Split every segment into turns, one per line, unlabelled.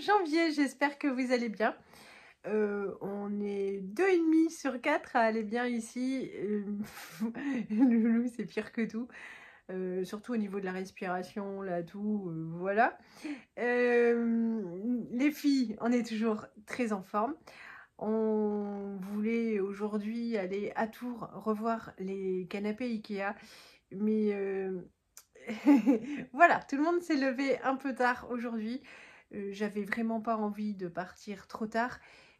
janvier, j'espère que vous allez bien. On est 2,5 sur 4 à aller bien ici. Loulou, c'est pire que tout. Surtout au niveau de la respiration, là, tout, voilà. Les filles, on est toujours très en forme. On voulait aujourd'hui aller à Tours revoir les canapés Ikea, mais voilà, tout le monde s'est levé un peu tard aujourd'hui. J'avais vraiment pas envie de partir trop tard.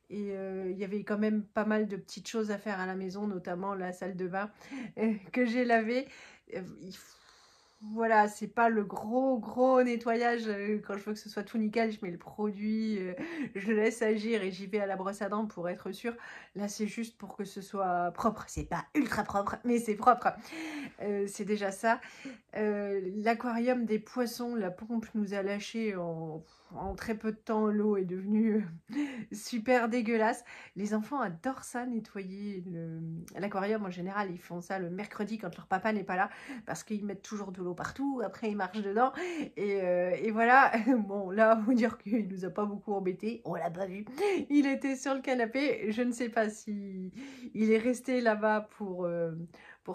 Et il y avait quand même pas mal de petites choses à faire à la maison, notamment la salle de bain que j'ai lavée. Voilà, c'est pas le gros nettoyage. Quand je veux que ce soit tout nickel, je mets le produit, je le laisse agir et j'y vais à la brosse à dents pour être sûre. Là, c'est juste pour que ce soit propre. C'est pas ultra propre, mais c'est propre. C'est déjà ça. L'aquarium des poissons, la pompe nous a lâché en très peu de temps. L'eau est devenue super dégueulasse. Les enfants adorent ça, nettoyer l'aquarium. En général, ils font ça le mercredi quand leur papa n'est pas là, parce qu'ils mettent toujours de l'eau partout. Après, ils marchent dedans. Et voilà. Bon, là, vous dire qu'il nous a pas beaucoup embêtés. On l'a pas vu. Il était sur le canapé. Je ne sais pas si il est resté là-bas pour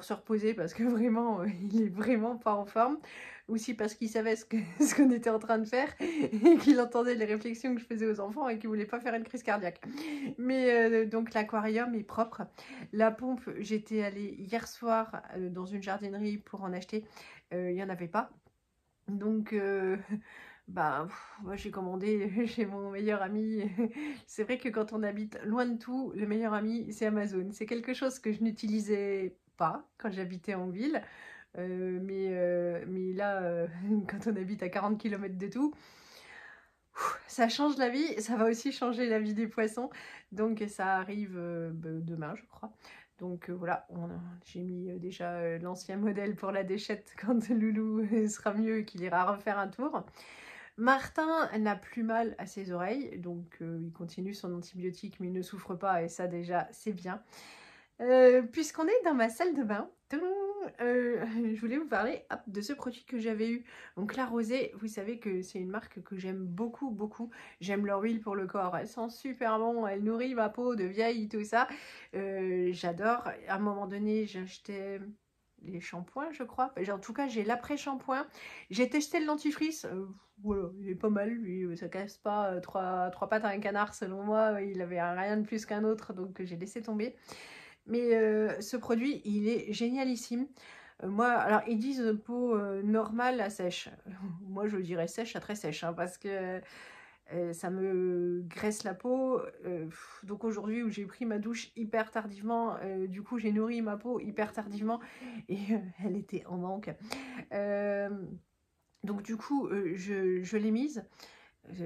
se reposer, parce que vraiment, il est vraiment pas en forme. Ou si parce qu'il savait ce qu'on était en train de faire et qu'il entendait les réflexions que je faisais aux enfants et qu'il voulait pas faire une crise cardiaque. Mais donc l'aquarium est propre. La pompe, j'étais allée hier soir dans une jardinerie pour en acheter. Il n'y en avait pas. Donc bah, moi j'ai commandé chez mon meilleur ami. C'est vrai que quand on habite loin de tout, le meilleur ami c'est Amazon. C'est quelque chose que je n'utilisais pas quand j'habitais en ville. Mais là, quand on habite à 40 km de tout, ça change la vie. Ça va aussi changer la vie des poissons. Donc ça arrive demain, je crois. Donc voilà, j'ai mis déjà l'ancien modèle pour la déchette quand Loulou sera mieux et qu'il ira refaire un tour. Martin n'a plus mal à ses oreilles, donc il continue son antibiotique, mais il ne souffre pas, et ça déjà, c'est bien. Puisqu'on est dans ma salle de bain, je voulais vous parler de ce produit que j'avais eu. Donc la Rosée, vous savez que c'est une marque que j'aime beaucoup. J'aime leur huile pour le corps, elles sont super bon, elles nourrissent ma peau de vieille, tout ça. J'adore. À un moment donné, j'ai acheté les shampoings, je crois. En tout cas, j'ai l'après-shampoing. J'ai testé le dentifrice. Voilà, il est pas mal, lui. Ça casse pas trois pattes à un canard, selon moi. Il avait rien de plus qu'un autre, donc j'ai laissé tomber. Mais ce produit, il est génialissime. Moi, alors ils disent peau normale à sèche. Moi, je dirais sèche à très sèche, hein, parce que ça me graisse la peau. Donc aujourd'hui, où j'ai pris ma douche hyper tardivement, du coup, j'ai nourri ma peau hyper tardivement et elle était en manque. Euh, donc du coup, je l'ai mise.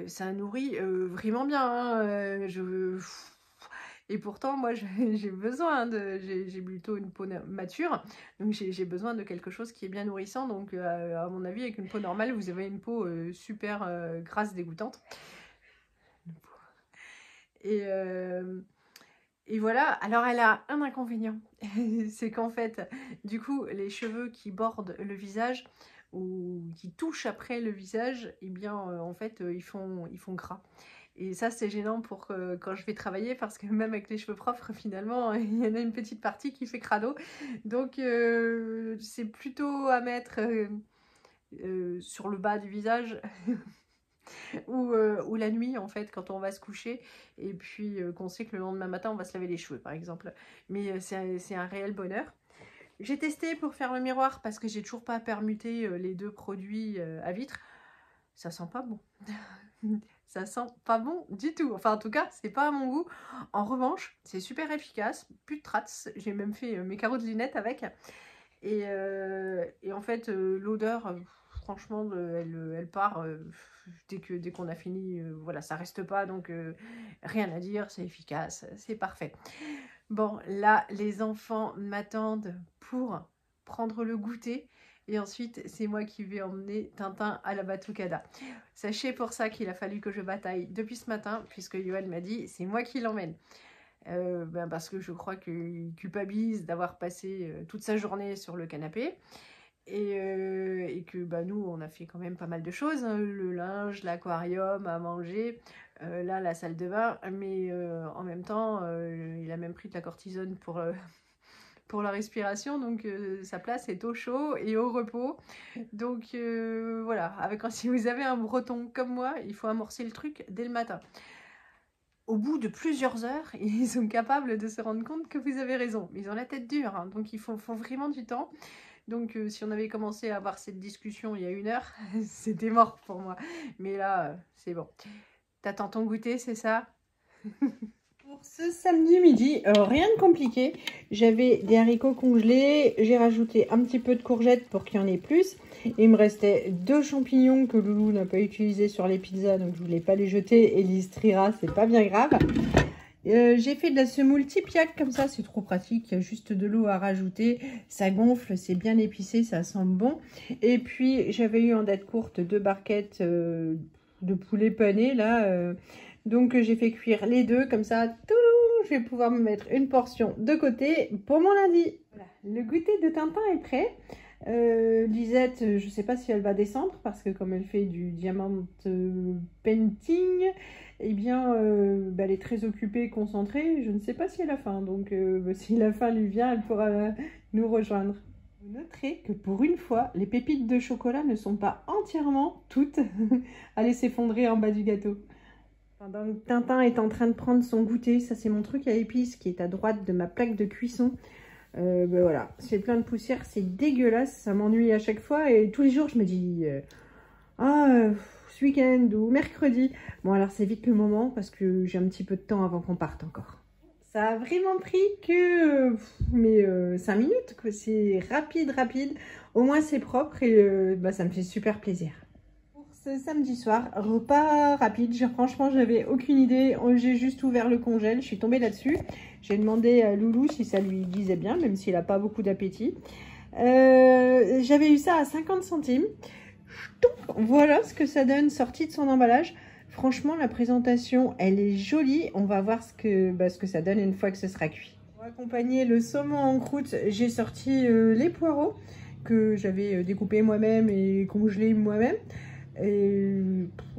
Ça nourrit vraiment bien, hein. Et pourtant, moi, j'ai besoin j'ai plutôt une peau mature, donc j'ai besoin de quelque chose qui est bien nourrissant. Donc, à mon avis, avec une peau normale, vous avez une peau super grasse, dégoûtante. Et, euh, et voilà. Alors, elle a un inconvénient, c'est qu'en fait, du coup, les cheveux qui bordent le visage ou qui touchent après le visage, eh bien, en fait, ils font gras. Et ça, c'est gênant pour quand je vais travailler, parce que même avec les cheveux propres, finalement, il y en a une petite partie qui fait crado. Donc, c'est plutôt à mettre sur le bas du visage ou la nuit, en fait, quand on va se coucher. Et puis, qu'on sait que le lendemain matin, on va se laver les cheveux, par exemple. Mais c'est un réel bonheur. J'ai testé pour faire le miroir, parce que j'ai toujours pas permuté les deux produits à vitre. Ça sent pas bon. Ça sent pas bon du tout. Enfin, en tout cas, c'est pas à mon goût. En revanche, c'est super efficace. Plus de traces. J'ai même fait mes carreaux de lunettes avec. Et en fait, l'odeur, franchement, elle part dès qu'on a fini. Voilà, ça reste pas. Donc, rien à dire. C'est efficace. C'est parfait. Bon, là, les enfants m'attendent pour prendre le goûter. Et ensuite, c'est moi qui vais emmener Tintin à la Batucada. Sachez pour ça qu'il a fallu que je bataille depuis ce matin, puisque Yoann m'a dit, c'est moi qui l'emmène. Parce que je crois qu'il culpabilise d'avoir passé toute sa journée sur le canapé. Et que bah, nous, on a fait quand même pas mal de choses, hein, le linge, l'aquarium, à manger, là, la salle de bain, mais en même temps, il a même pris de la cortisone pour la respiration, donc sa place est au chaud et au repos. Donc voilà, si vous avez un breton comme moi, il faut amorcer le truc dès le matin. Au bout de plusieurs heures, ils sont capables de se rendre compte que vous avez raison. Ils ont la tête dure, hein, donc il faut vraiment du temps. Donc si on avait commencé à avoir cette discussion il y a 1 heure, c'était mort pour moi. Mais là, c'est bon. T'attends ton goûter, c'est ça? Pour ce samedi midi, rien de compliqué. J'avais des haricots congelés, j'ai rajouté un petit peu de courgettes pour qu'il y en ait plus. Il me restait 2 champignons que Loulou n'a pas utilisés sur les pizzas, donc je voulais pas les jeter et l'Istrira, c'est pas bien grave. J'ai fait de la semoule tipiaque comme ça, c'est trop pratique, il y a juste de l'eau à rajouter, ça gonfle, c'est bien épicé, ça sent bon. Et puis j'avais eu en date courte 2 barquettes de poulet pané là, donc j'ai fait cuire les 2 comme ça, je vais pouvoir me mettre une portion de côté pour mon lundi. Voilà. Le goûter de Tintin est prêt. Lisette, je ne sais pas si elle va descendre parce que comme elle fait du diamant painting, eh bien elle est très occupée, concentrée. Je ne sais pas si elle a faim, donc si la faim lui vient, elle pourra nous rejoindre. Vous noterez que pour une fois, les pépites de chocolat ne sont pas entièrement toutes allées s'effondrer en bas du gâteau. Pendant que Tintin est en train de prendre son goûter, ça c'est mon truc à épices qui est à droite de ma plaque de cuisson. Voilà, c'est plein de poussière, c'est dégueulasse, ça m'ennuie à chaque fois et tous les jours je me dis ce week-end ou mercredi. Bon alors c'est vite le moment parce que j'ai un petit peu de temps avant qu'on parte encore. Ça a vraiment pris que 5 minutes, c'est rapide, au moins c'est propre et ça me fait super plaisir. Samedi soir, repas rapide, franchement j'avais aucune idée, j'ai juste ouvert le congèle, je suis tombée là-dessus, j'ai demandé à Loulou si ça lui disait bien, même s'il n'a pas beaucoup d'appétit. J'avais eu ça à 50 centimes, voilà ce que ça donne sorti de son emballage. Franchement la présentation elle est jolie, on va voir ce que ça donne une fois que ce sera cuit. Pour accompagner le saumon en croûte, j'ai sorti les poireaux que j'avais découpés moi-même et congelés moi-même.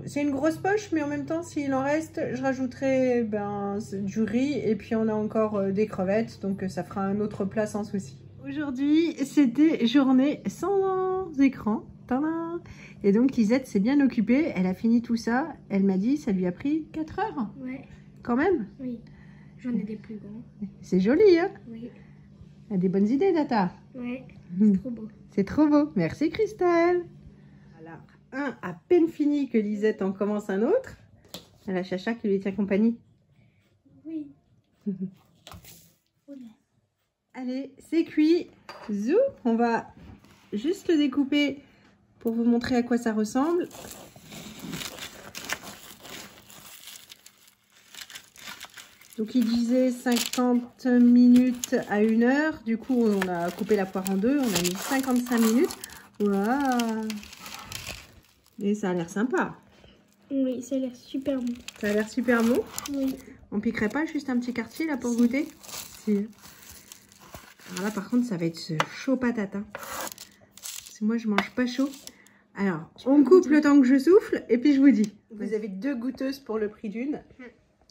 C'est une grosse poche, mais en même temps s'il en reste je rajouterai du riz et puis on a encore des crevettes, donc ça fera un autre plat sans souci. Aujourd'hui c'était journée sans écran. Tadam! Et donc Lisette s'est bien occupée, elle a fini tout ça, elle m'a dit ça lui a pris 4 heures.
Ouais.
Quand même?
Oui, j'en ai des plus grands.
C'est joli, hein?
Oui.
Elle a des bonnes idées, Tata.
Ouais, c'est trop beau.
C'est trop beau, merci Christelle. Alors, un à peine fini que Lisette en commence un autre. Elle a Chacha qui lui tient compagnie.
Oui.
Allez, c'est cuit. Zou, on va juste le découper pour vous montrer à quoi ça ressemble. Donc il disait 50 minutes à 1 heure. Du coup, on a coupé la poire en 2. On a mis 55 minutes. Waouh! Et ça a l'air sympa.
Oui, ça a l'air super bon.
Ça a l'air super bon?
Oui.
On piquerait pas juste un petit quartier là pour goûter? Si. Alors là par contre ça va être chaud patate. Hein. Parce que moi je mange pas chaud. Alors on coupe le temps que je souffle et puis je vous dis. Vous avez 2 goûteuses pour le prix d'une.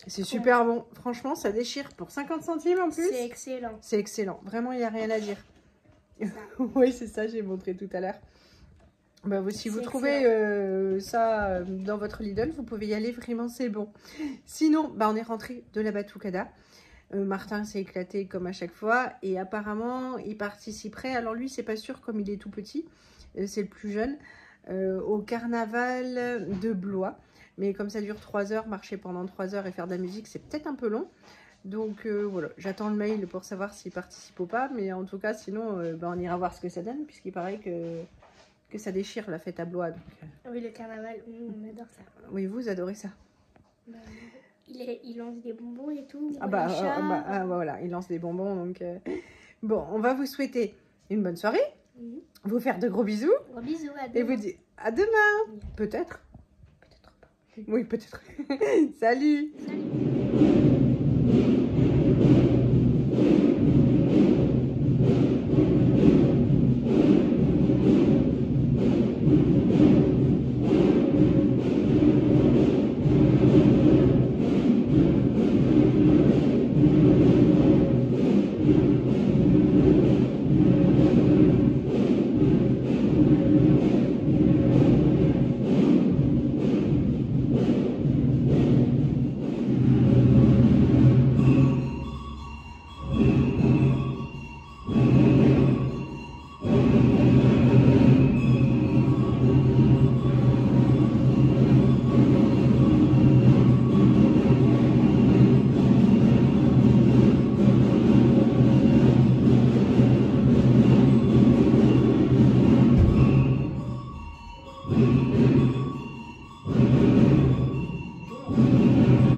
C'est super bon. Franchement ça déchire pour 50 centimes en plus.
C'est excellent.
C'est excellent. Vraiment il n'y a rien à dire. Oui c'est ça, j'ai montré tout à l'heure. Bah, si vous trouvez ça dans votre Lidl, vous pouvez y aller, vraiment c'est bon. Sinon, on est rentré de la Batucada. Martin s'est éclaté comme à chaque fois et apparemment il participerait, alors lui c'est pas sûr comme il est tout petit, c'est le plus jeune, au carnaval de Blois. Mais comme ça dure 3 heures, marcher pendant 3 heures et faire de la musique c'est peut-être un peu long. Donc voilà, j'attends le mail pour savoir s'il participe ou pas. Mais en tout cas sinon on ira voir ce que ça donne puisqu'il paraît que ça déchire la fête à Blois. Donc,
Oui, le carnaval, on adore ça.
Oui, vous adorez ça.
Il lance des bonbons et tout.
Voilà, il lance des bonbons. Donc, bon, on va vous souhaiter une bonne soirée. Vous faire de gros bisous.
Gros bisous, à demain.
Et vous dire à demain. Peut-être. Peut-être pas. Oui, peut-être. Salut.
Salut.